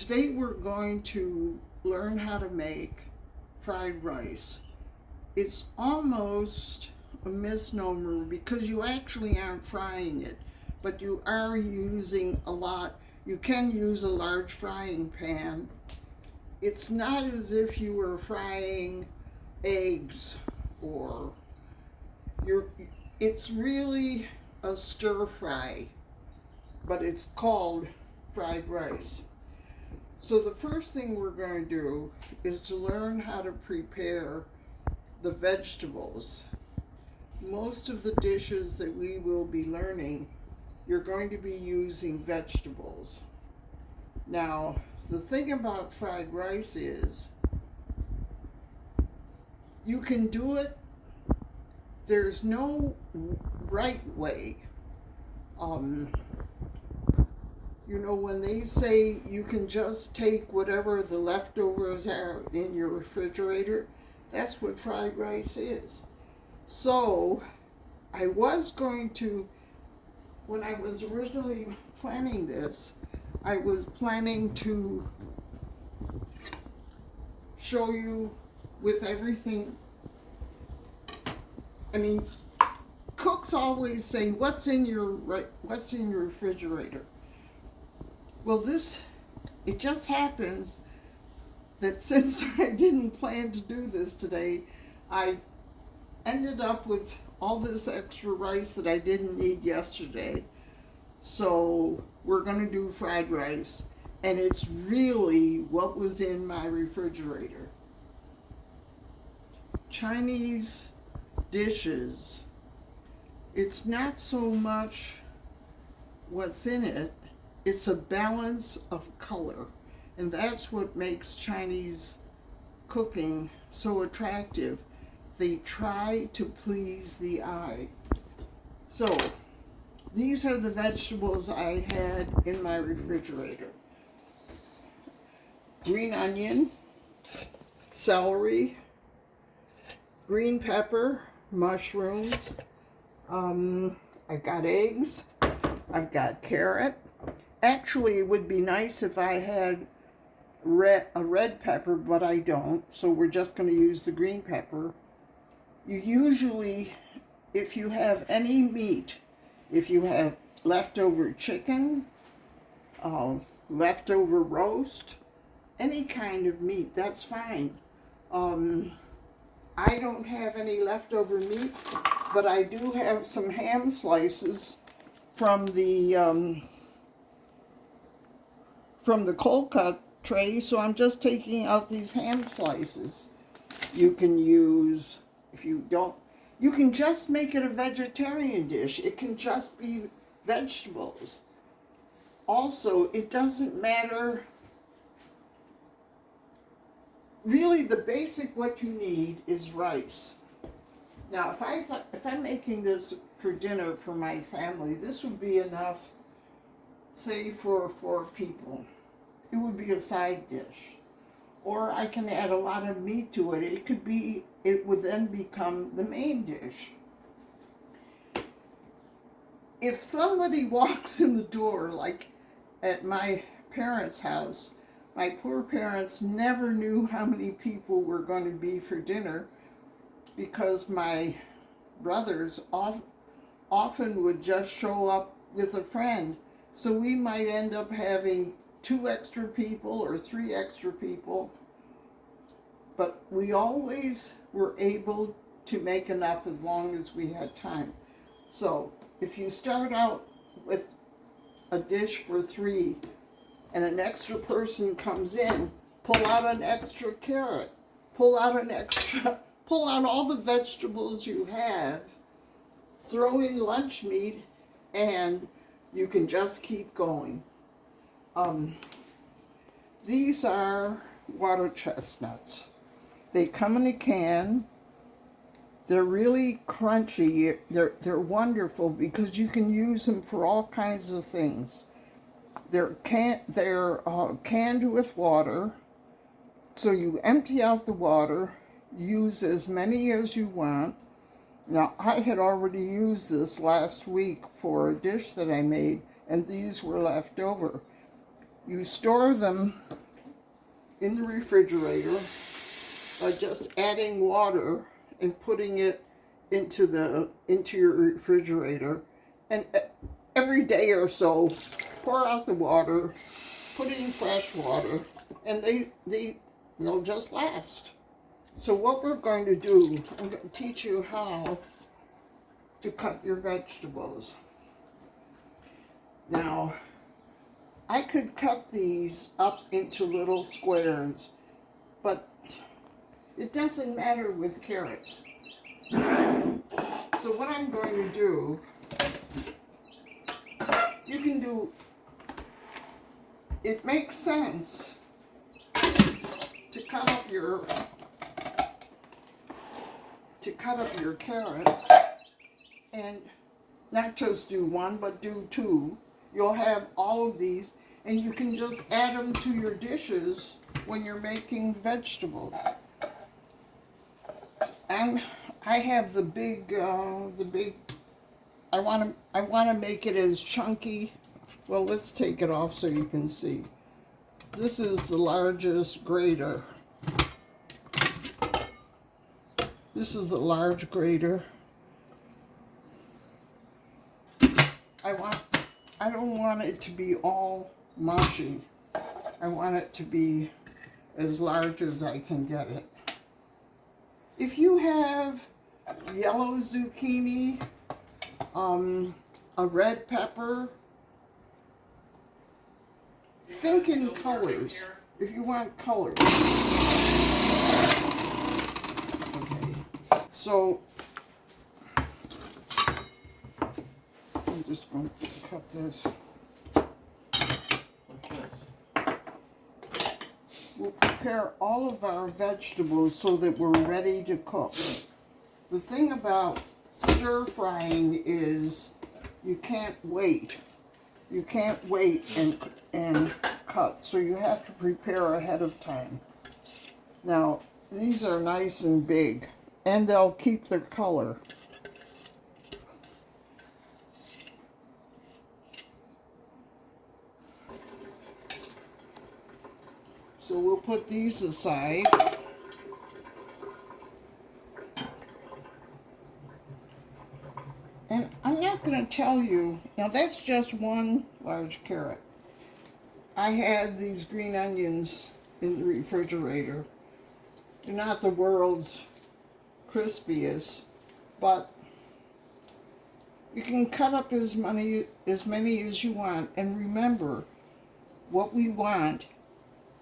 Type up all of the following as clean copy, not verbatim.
Today we're going to learn how to make fried rice. It's almost a misnomer because you actually aren't frying it, but you are using a lot. You can use a large frying pan. It's not as if you were frying eggs or it's really a stir fry, but it's called fried rice. So the first thing we're going to do is to learn how to prepare the vegetables. Most of the dishes that we will be learning, you're going to be using vegetables. Now, the thing about fried rice is you can do it. There's no right way. When they say you can just take whatever the leftovers are in your refrigerator, that's what fried rice is. So, I was going to, when I was originally planning this, I was planning to show you with everything. Cooks always say, what's in your refrigerator? Well, it just happens that since I didn't plan to do this today, I ended up with all this extra rice that I didn't need yesterday. So we're going to do fried rice, and it's really what was in my refrigerator. Chinese dishes, it's not so much what's in it, it's a balance of color. And that's what makes Chinese cooking so attractive. They try to please the eye. So, these are the vegetables I had in my refrigerator. Green onion, celery, green pepper, mushrooms. I've got eggs. I've got carrot. Actually, it would be nice if I had a red pepper, but I don't, so we're just going to use the green pepper. You usually, if you have any meat, if you have leftover chicken, leftover roast, any kind of meat, that's fine. I don't have any leftover meat, but I do have some ham slices from the cold cut tray, so I'm just taking out these ham slices. You can use, you can just make it a vegetarian dish. It can just be vegetables. Also, it doesn't matter. Really, the basic what you need is rice. Now, if I'm making this for dinner for my family, this would be enough, say, for 4 people. It would be a side dish. Or I can add a lot of meat to it. It would then become the main dish. If somebody walks in the door, like at my parents' house, my poor parents never knew how many people were going to be for dinner because my brothers often would just show up with a friend. So we might end up having 2 extra people or 3 extra people. But we always were able to make enough as long as we had time. So if you start out with a dish for 3 and an extra person comes in, pull out an extra carrot, pull out all the vegetables you have, throw in lunch meat, and you can just keep going. These are water chestnuts. They come in a can. They're really crunchy. They're wonderful because you can use them for all kinds of things. They're canned with water, so you empty out the water, use as many as you want. Now, I had already used this last week for a dish that I made, and these were left over. You store them in the refrigerator by just adding water and putting it into your refrigerator, and every day or so pour out the water, put in fresh water, and they'll just last. So what we're going to do, I'm going to teach you how to cut your vegetables. Now, I could cut these up into little squares, but it doesn't matter with carrots. So what I'm going to do, you can do, it makes sense to cut up your carrot, and not just do one, but do two. You'll have all of these, and you can just add them to your dishes when you're making vegetables. And I have the big. I want to make it as chunky. Well, let's take it off so you can see. This is the largest grater. This is the large grater. I don't want it to be all mushy. I want it to be as large as I can get it. If you have yellow zucchini, a red pepper, think in colors. If you want colors. Okay. So I'm just going to cut this. What's this? We'll prepare all of our vegetables so that we're ready to cook. The thing about stir frying is you can't wait. You can't wait and cut, so you have to prepare ahead of time. Now, these are nice and big, and they'll keep their color. So we'll put these aside. And I'm not going to tell you, now that's just one large carrot. I had these green onions in the refrigerator. They're not the world's crispiest, but you can cut up as many as you want. And remember, what we want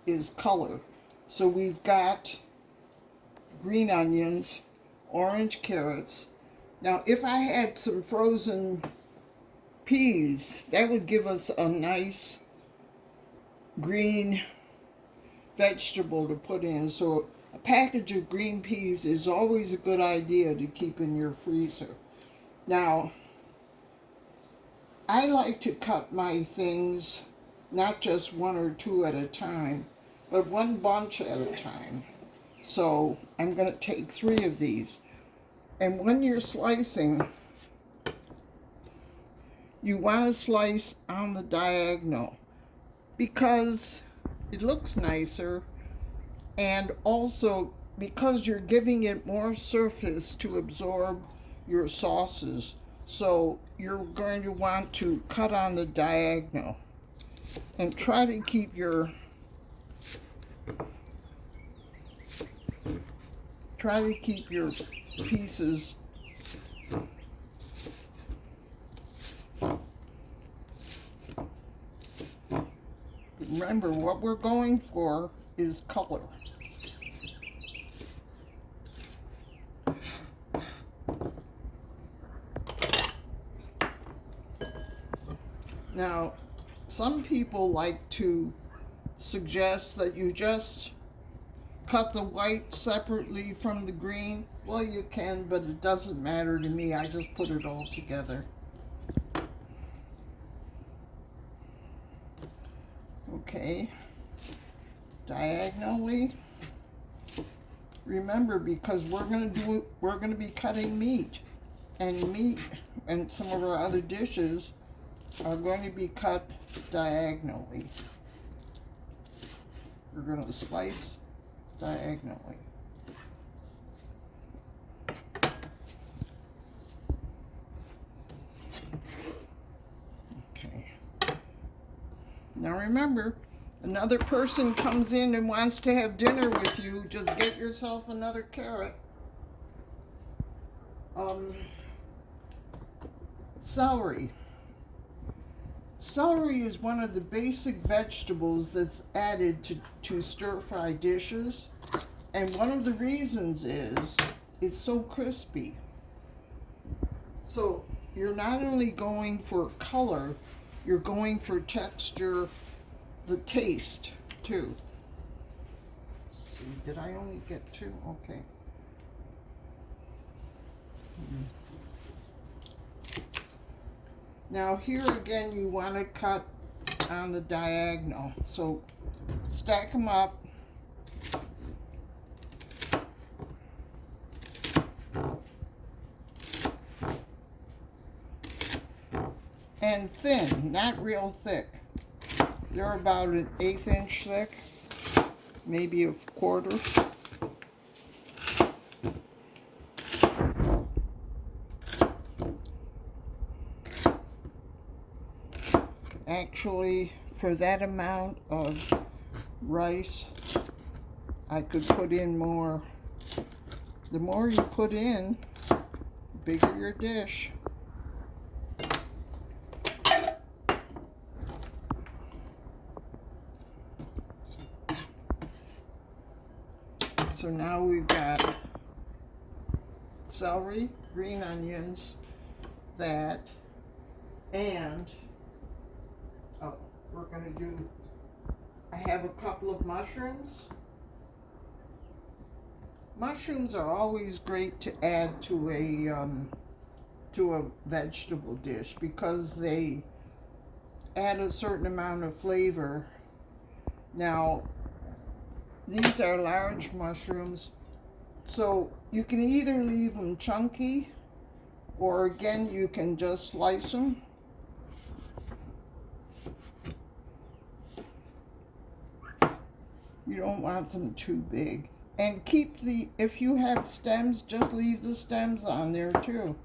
is color. So we've got green onions, orange carrots. Now, if I had some frozen peas, that would give us a nice green vegetable to put in. So a package of green peas is always a good idea to keep in your freezer. Now, I like to cut my things not just one or two at a time, but one bunch at a time. So I'm going to take 3 of these. And when you're slicing, you want to slice on the diagonal because it looks nicer, and also because you're giving it more surface to absorb your sauces. So you're going to want to cut on the diagonal and try to keep your pieces remember what we're going for is color. Now, some people like to suggest that you just cut the white separately from the green. Well, you can, but it doesn't matter to me. I just put it all together. Okay, diagonally. Remember, because we're going to be cutting meat, and some of our other dishes are going to be cut diagonally. We're going to slice diagonally. Okay. Now remember, another person comes in and wants to have dinner with you, just get yourself another carrot. Celery. Celery is one of the basic vegetables that's added to stir-fry dishes. And one of the reasons is it's so crispy. So you're not only going for color, you're going for texture, the taste too. Let's see, did I only get two? Okay. Now here again, you want to cut on the diagonal. So stack them up. And thin, not real thick. They're about an 1/8 inch thick, maybe a quarter. Actually, for that amount of rice, I could put in more. The more you put in, the bigger your dish. So now we've got celery, green onions, that, and we're going to do, I have a couple of mushrooms. Mushrooms are always great to add to a vegetable dish because they add a certain amount of flavor. Now, these are large mushrooms, so you can either leave them chunky, or again, you can just slice them. You don't want them too big. And keep the, if you have stems, just leave the stems on there too.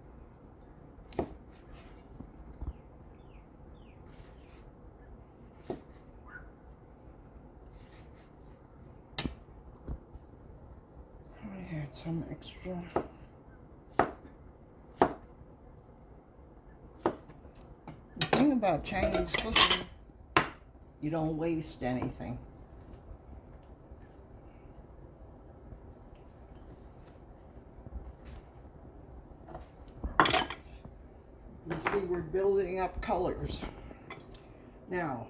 I had some extra. The thing about Chinese cooking, you don't waste anything. You see, we're building up colors. Now,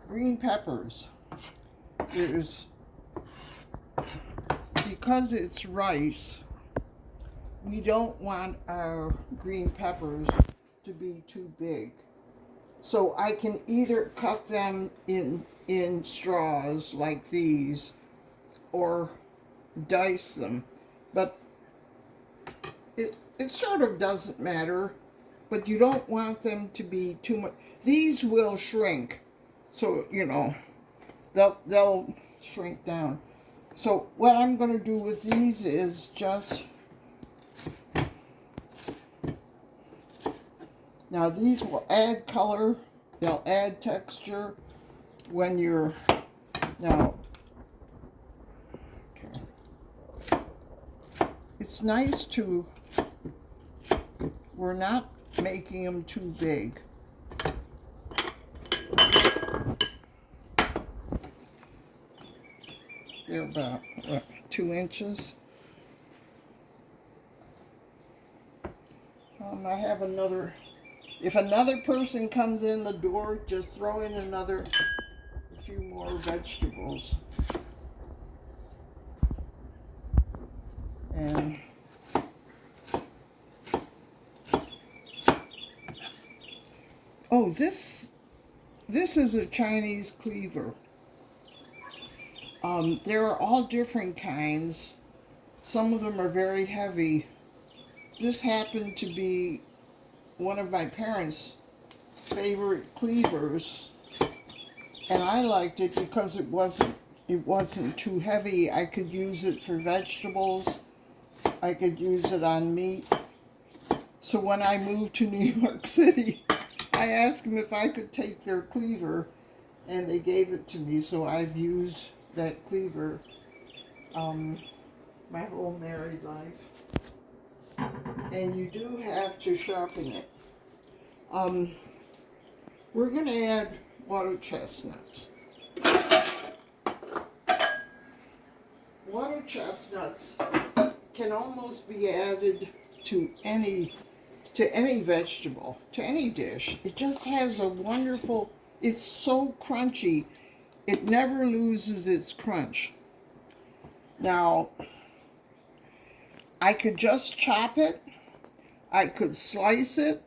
green peppers. Because it's rice, we don't want our green peppers to be too big. So I can either cut them in straws like these, or dice them. But it sort of doesn't matter. But you don't want them to be too much. These will shrink, so you know they'll shrink down. So what I'm going to do with these is just, now these will add color, they'll add texture when you're, now, okay. It's nice to, we're not making them too big. They're about 2 inches. I have another, if another person comes in the door, just throw in a few more vegetables. And oh, this is a Chinese cleaver. There are all different kinds. Some of them are very heavy. This happened to be one of my parents' favorite cleavers, and I liked it because it wasn't it wasn't too heavy. I could use it for vegetables. I could use it on meat. So when I moved to New York City, I asked them if I could take their cleaver, and they gave it to me. So I've used that cleaver my whole married life. And you do have to sharpen it. We're going to add water chestnuts. Water chestnuts can almost be added to any vegetable, to any dish. It just has a wonderful, it's so crunchy. It never loses its crunch. Now, I could just chop it. I could slice it.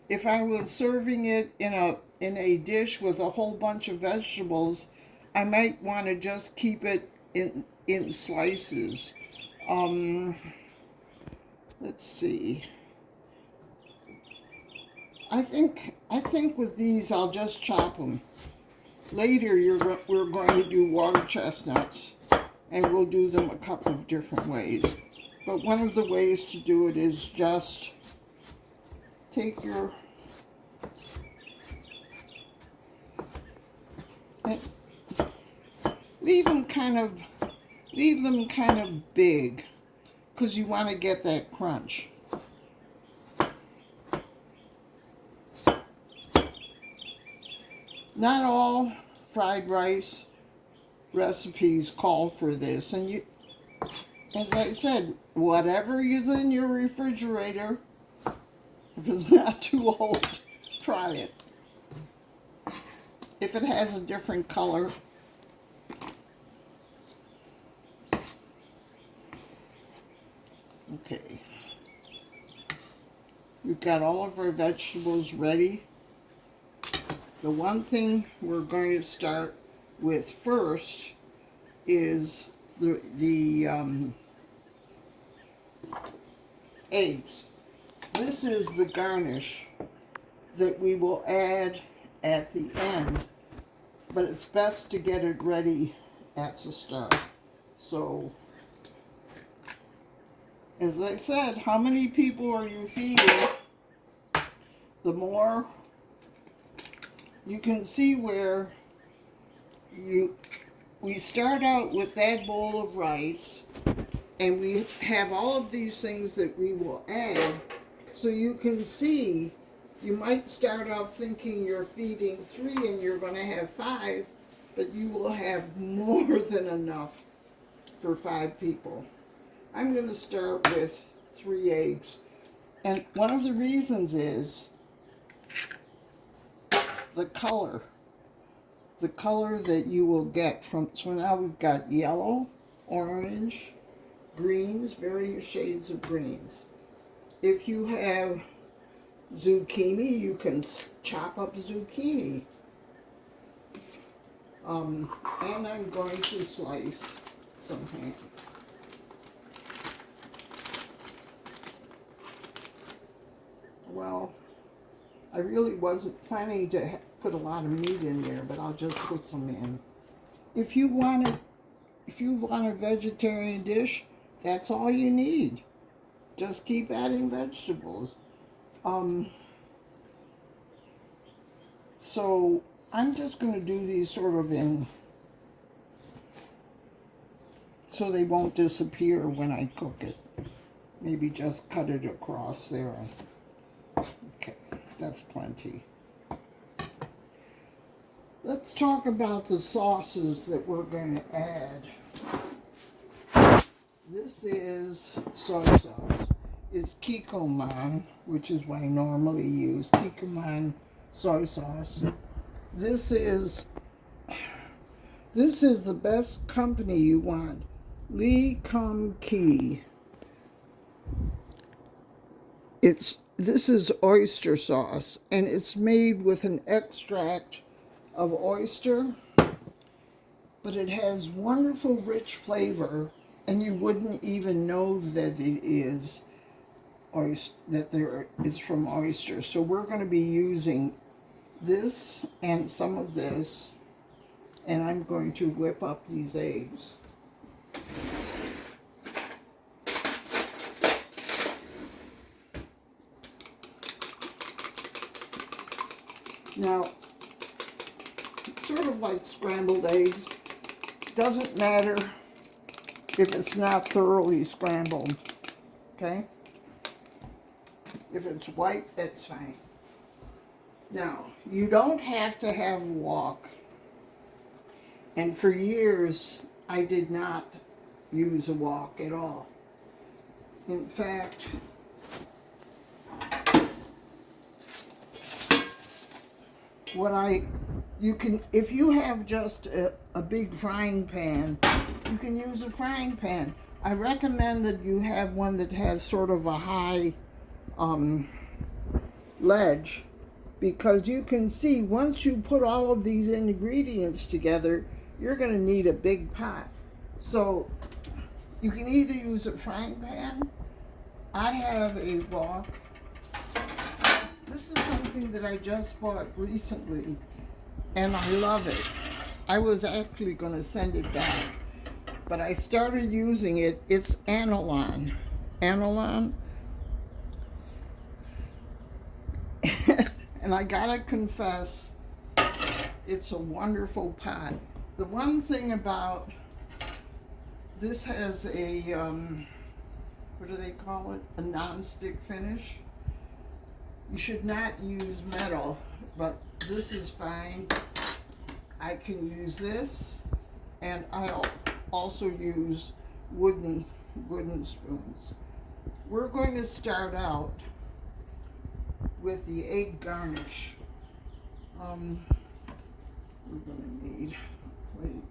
If I was serving it in a dish with a whole bunch of vegetables, I might want to just keep it in slices. Let's see. I think with these I'll just chop them. Later we're going to do water chestnuts, and we'll do them a couple of different ways. But one of the ways to do it is just take your leave them kind of big, because you want to get that crunch. Not all fried rice recipes call for this, and you, as I said, whatever is in your refrigerator, if it's not too old, try it. If it has a different color, okay. We've got all of our vegetables ready. The one thing we're going to start with first is the eggs. This is the garnish that we will add at the end, but it's best to get it ready at the start. So, as I said, how many people are you feeding? The more you can see where we start out with that bowl of rice, and we have all of these things that we will add. So you can see, you might start out thinking you're feeding 3 and you're going to have 5, but you will have more than enough for 5 people. I'm going to start with 3 eggs. And one of the reasons is the color that you will get from, so now we've got yellow, orange, greens, various shades of greens. If you have zucchini, you can chop up zucchini. And I'm going to slice some ham. Well, I really wasn't planning to put a lot of meat in there, but I'll just put some in. If you want a vegetarian dish, that's all you need. Just keep adding vegetables. So I'm just going to do these sort of in, so they won't disappear when I cook it. Maybe just cut it across there. Okay, that's plenty. Let's talk about the sauces that we're going to add. This is soy sauce. It's Kikkoman, which is what I normally use. Kikkoman soy sauce. This is the best company you want. Lee Kum Kee. This is oyster sauce, and it's made with an extract of oyster, but it has wonderful rich flavor, and you wouldn't even know that it is it's from oyster. So we're going to be using this and some of this, and I'm going to whip up these eggs. Now, it's sort of like scrambled eggs. Doesn't matter if it's not thoroughly scrambled, okay? If it's white, that's fine. Now, you don't have to have a wok. And for years, I did not use a wok at all. In fact, if you have just a big frying pan, you can use a frying pan. I recommend that you have one that has sort of a high ledge, because you can see once you put all of these ingredients together, you're going to need a big pot. So you can either use a frying pan. I have a wok. This is something that I just bought recently, and I love it. I was actually going to send it back, but I started using it. It's Anilon. And I gotta confess, it's a wonderful pot. The one thing about this has a, what do they call it? A non-stick finish. You should not use metal, but this is fine. I can use this, and I'll also use wooden spoons. We're going to start out with the egg garnish. We're going to need, wait.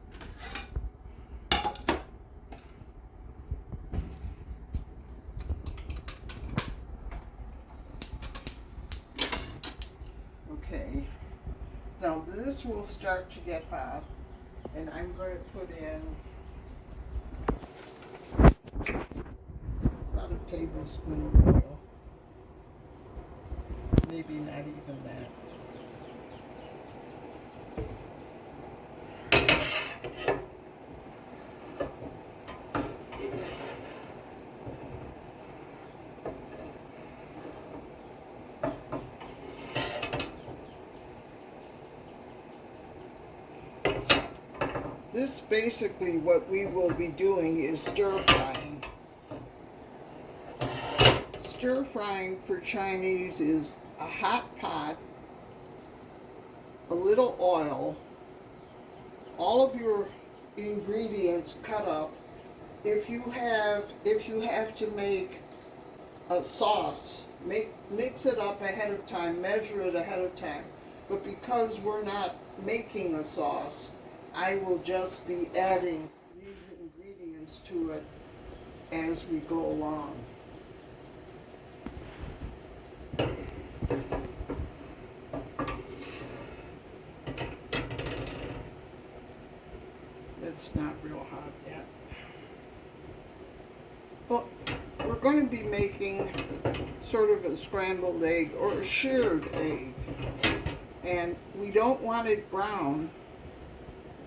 Okay, now this will start to get hot, and I'm going to put in about a tablespoon of oil. Maybe not even that. This basically, what we will be doing is stir frying. Stir frying for Chinese is a hot pot, a little oil, all of your ingredients cut up. If you have to make a sauce, mix it up ahead of time, measure it ahead of time. But because we're not making a sauce, I will just be adding these ingredients to it as we go along. It's not real hot yet. Well, we're going to be making sort of a scrambled egg or a shirred egg. And we don't want it brown.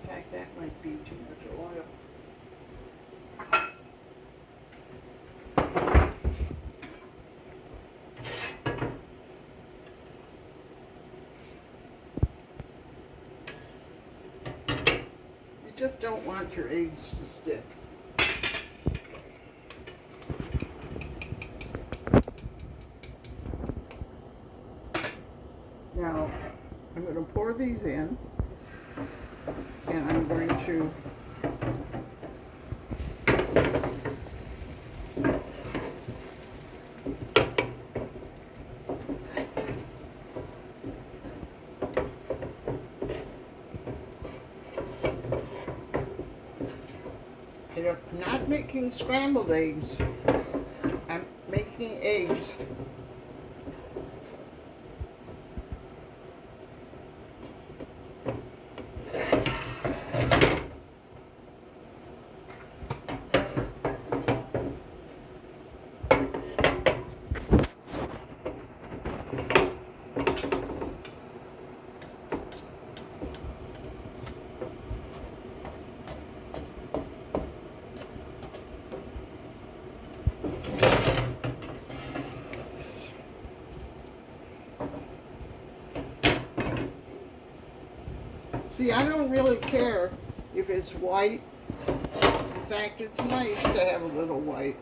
In fact, that might be too much oil. You just don't want your eggs to stick. Now, I'm going to pour these in, and I'm going to I'm not making scrambled eggs. I'm making eggs. See, I don't really care if it's white. In fact, it's nice to have a little white.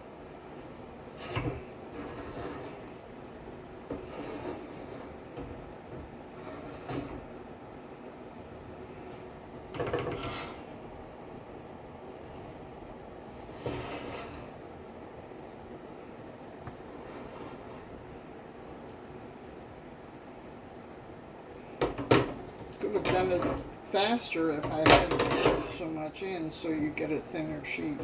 Could have done it faster if I hadn't put so much in, so you get a thinner sheet.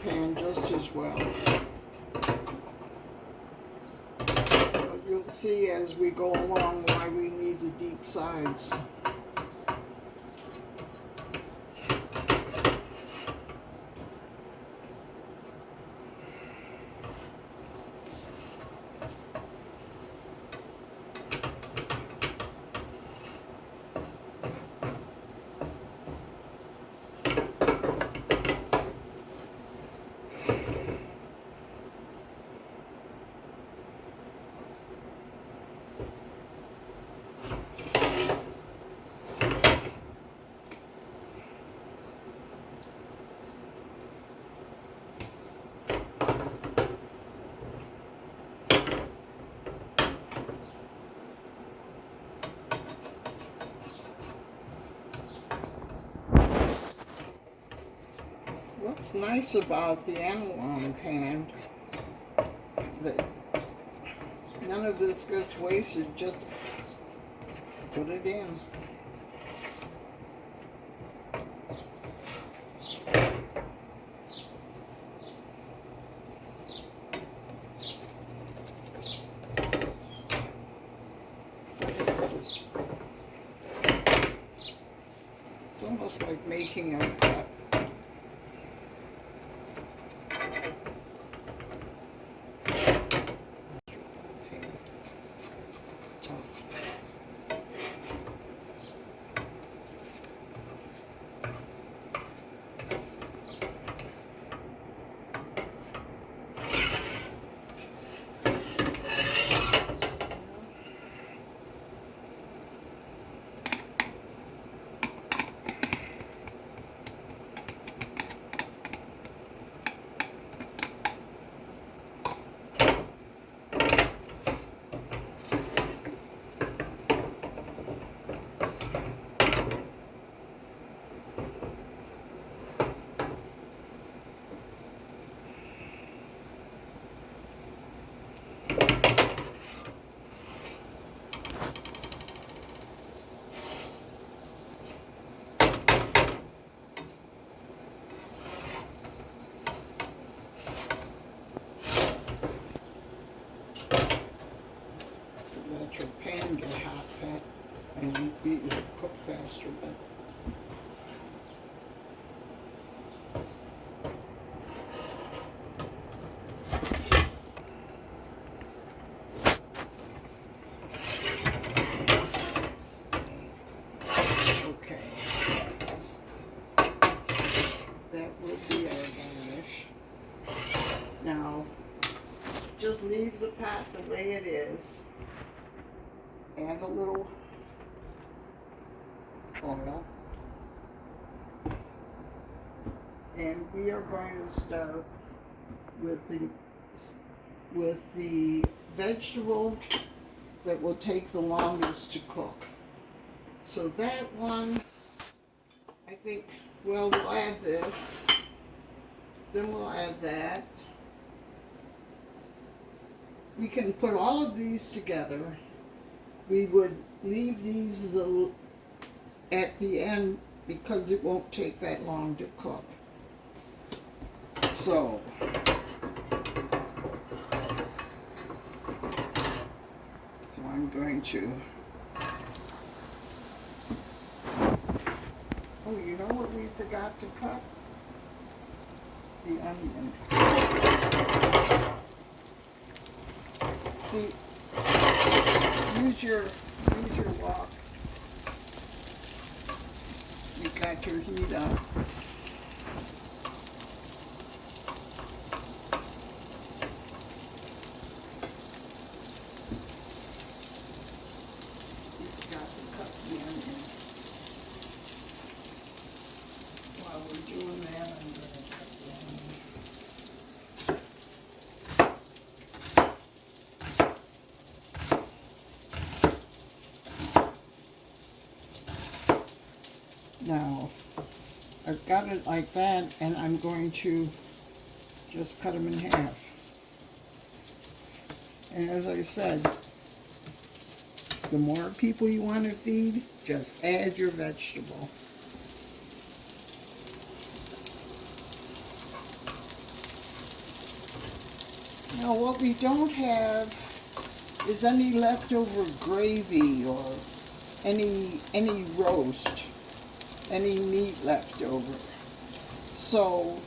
Pan just as well. But you'll see as we go along why we need the deep sides. What's nice about the Anolon pan, that none of this gets wasted, just put it in. It's almost like making a cut. Let your pan get hot fat and you cook faster. But okay, that will be our garnish. Now, just leave the pot the way it is. Add a little oil. And we are going to start with the vegetable that will take the longest to cook. So that one, I think, well, we'll add this, then we'll add that. We can put all of these together. We would leave these at the end because it won't take that long to cook. So, I'm going to, oh, you know what we forgot to cut? The onion. See, use your wok. You got your heat up. You forgot to cut the onion. While we're doing that, I'm going to cut the onion. Now, I've got it like that, and I'm going to just cut them in half. And as I said, the more people you want to feed, just add your vegetable. Now, what we don't have is any leftover gravy or any roast. Any meat left over. So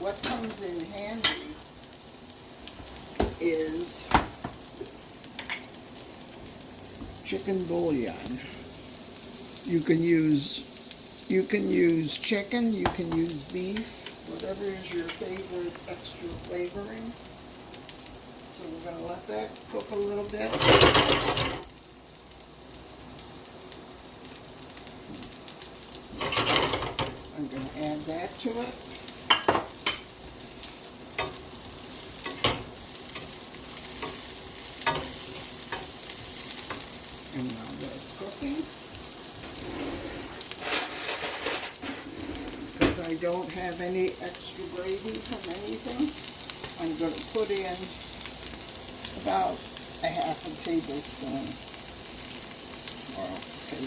what comes in handy is chicken bouillon. You can use chicken, you can use beef, whatever is your favorite extra flavoring. So we're going to let that cook a little bit. I'm going to add that to it. And now that's cooking. Because I don't have any extra gravy from anything, I'm going to put in about a half a tablespoon. Okay.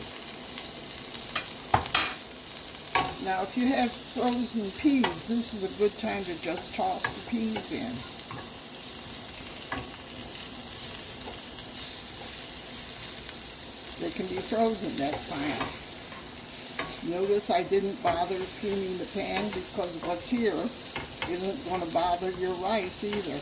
Now, if you have frozen peas, this is a good time to just toss the peas in. They can be frozen, that's fine. Notice I didn't bother cleaning the pan because what's here isn't going to bother your rice either.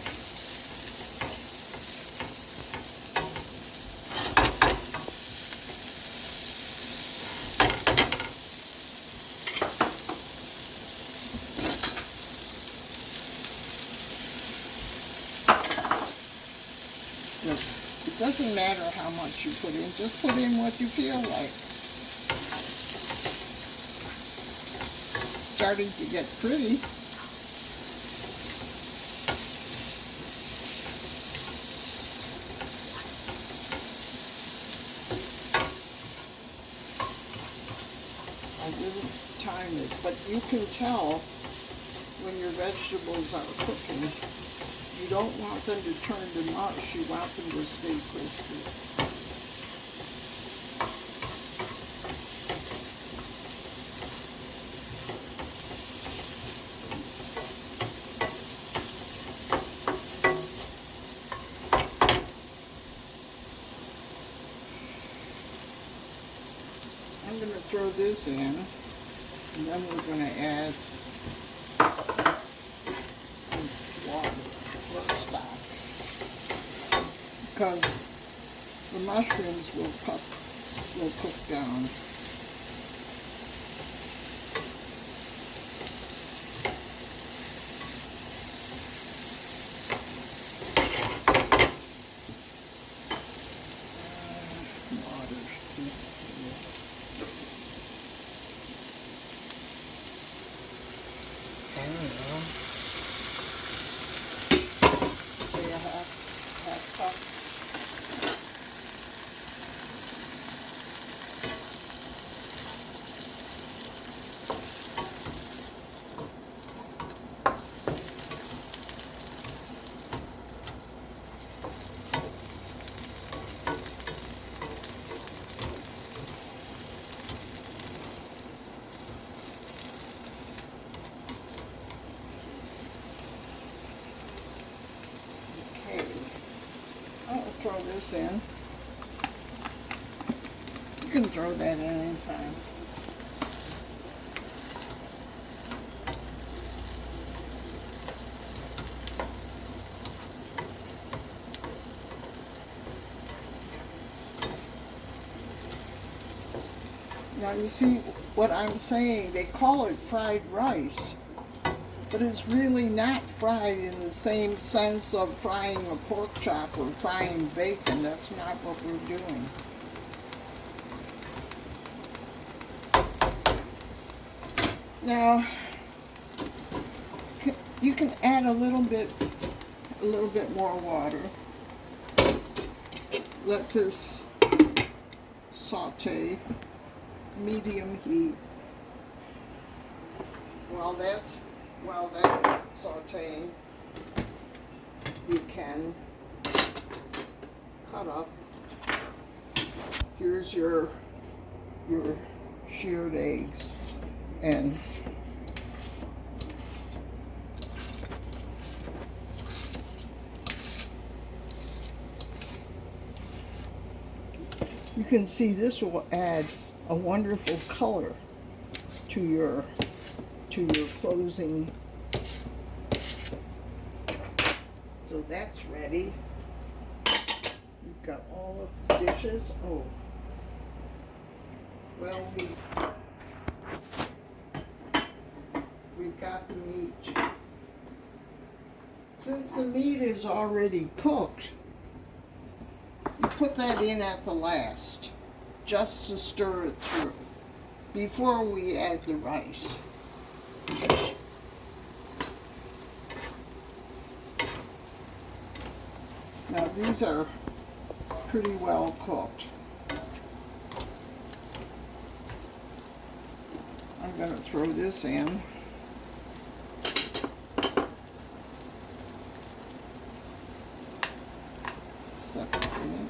It doesn't matter how much you put in, just put in what you feel like. It's starting to get pretty. I didn't time it, but you can tell when your vegetables are cooking. You don't want them to turn to mush, you want them to stay crispy. I'm going to throw this in, and then we're going to add some water. Stock, because the mushrooms will cook down. throw this in. You can throw that in anytime. Now you see what I'm saying, they call it fried rice, but it's really not fried in the same sense of frying a pork chop or frying bacon. That's not what we're doing. Now, you can add a little bit more water. Let this saute, medium heat. While that's sauteing, you can cut up. Here's your shirred eggs, and you can see this will add a wonderful color to your closing. So that's ready. You've got all of the dishes. Oh, well, we've got the meat. Since the meat is already cooked, you put that in at the last, just to stir it through, before we add the rice. Now these are pretty well cooked. I'm going to throw this in. Separate.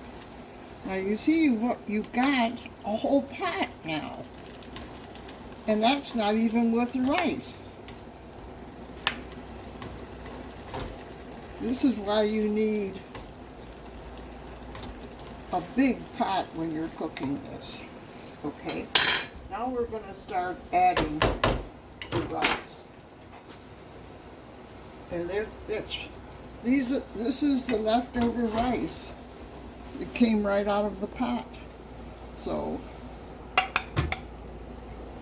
Now you see what you got, a whole pot now. And that's not even with the rice. This is why you need a big pot when you're cooking this. Okay, now we're going to start adding the rice. And this is the leftover rice. It came right out of the pot. So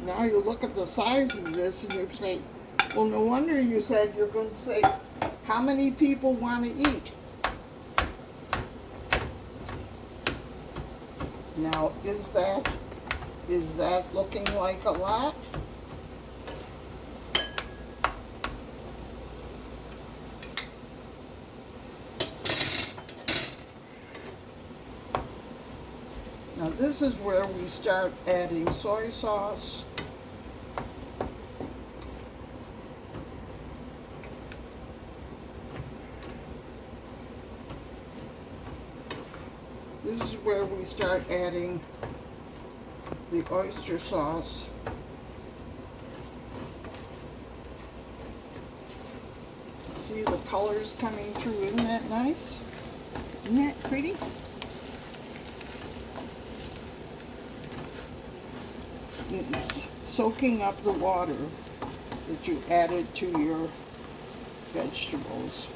now you look at the size of this and you say, well, no wonder you said you're going to say, how many people want to eat? Now, is that looking like a lot? Now this is where we start adding soy sauce. This is where we start adding the oyster sauce. See the colors coming through, isn't that nice? Isn't that pretty? It's soaking up the water that you added to your vegetables.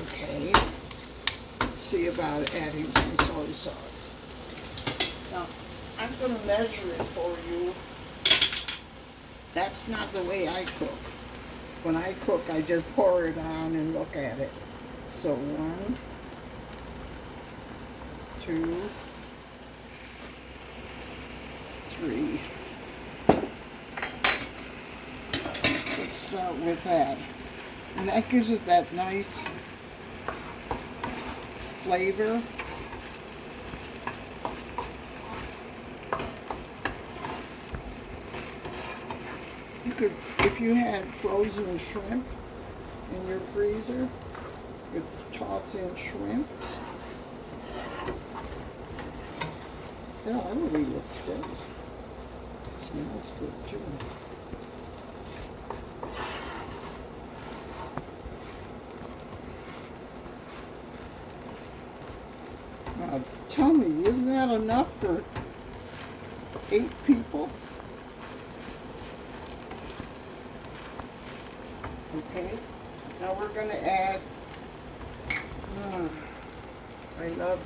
Okay, let's see about adding some soy sauce. Now, I'm going to measure it for you. That's not the way I cook. When I cook, I just pour it on and look at it. So 1, 2, 3. Let's start with that. And that gives it that nice flavor. You could, if you had frozen shrimp in your freezer, you could toss in shrimp. Yeah, that really looks good. It smells good too. tell me, isn't that enough for 8 people? Okay, now we're going to add, I love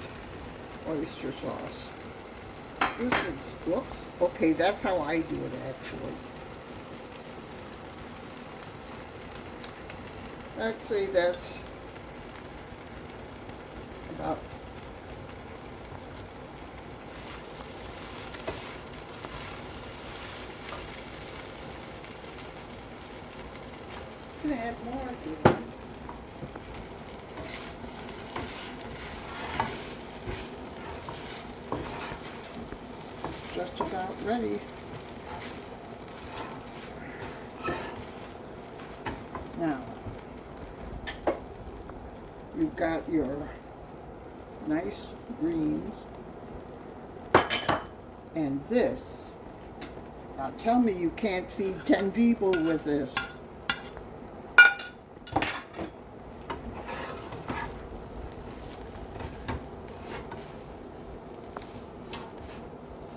oyster sauce. This is, whoops, okay, that's how I do it actually. I'd say that's about I'm gonna add more to it. Just about ready. Now, you've got your nice greens, and this. Now tell me you can't feed 10 people with this.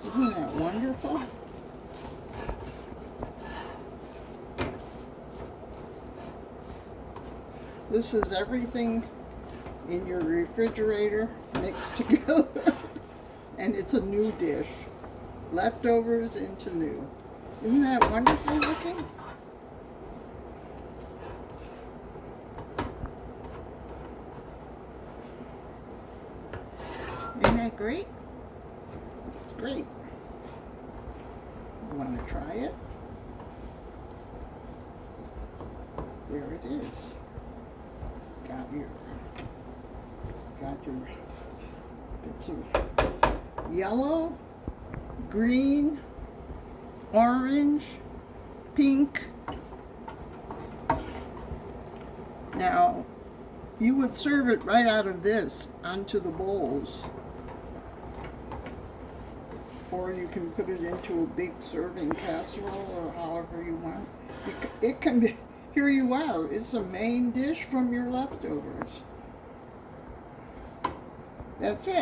Isn't that wonderful? This is everything in your refrigerator mixed together, and it's a new dish. Leftovers into new. Isn't that wonderful looking? Isn't that great? It's great. You want to try it? There it is. Got your bits of yellow, green, orange, pink. Now, you would serve it right out of this onto the bowls. Or you can put it into a big serving casserole or however you want. It can be, here you are, it's a main dish from your leftovers. That's it.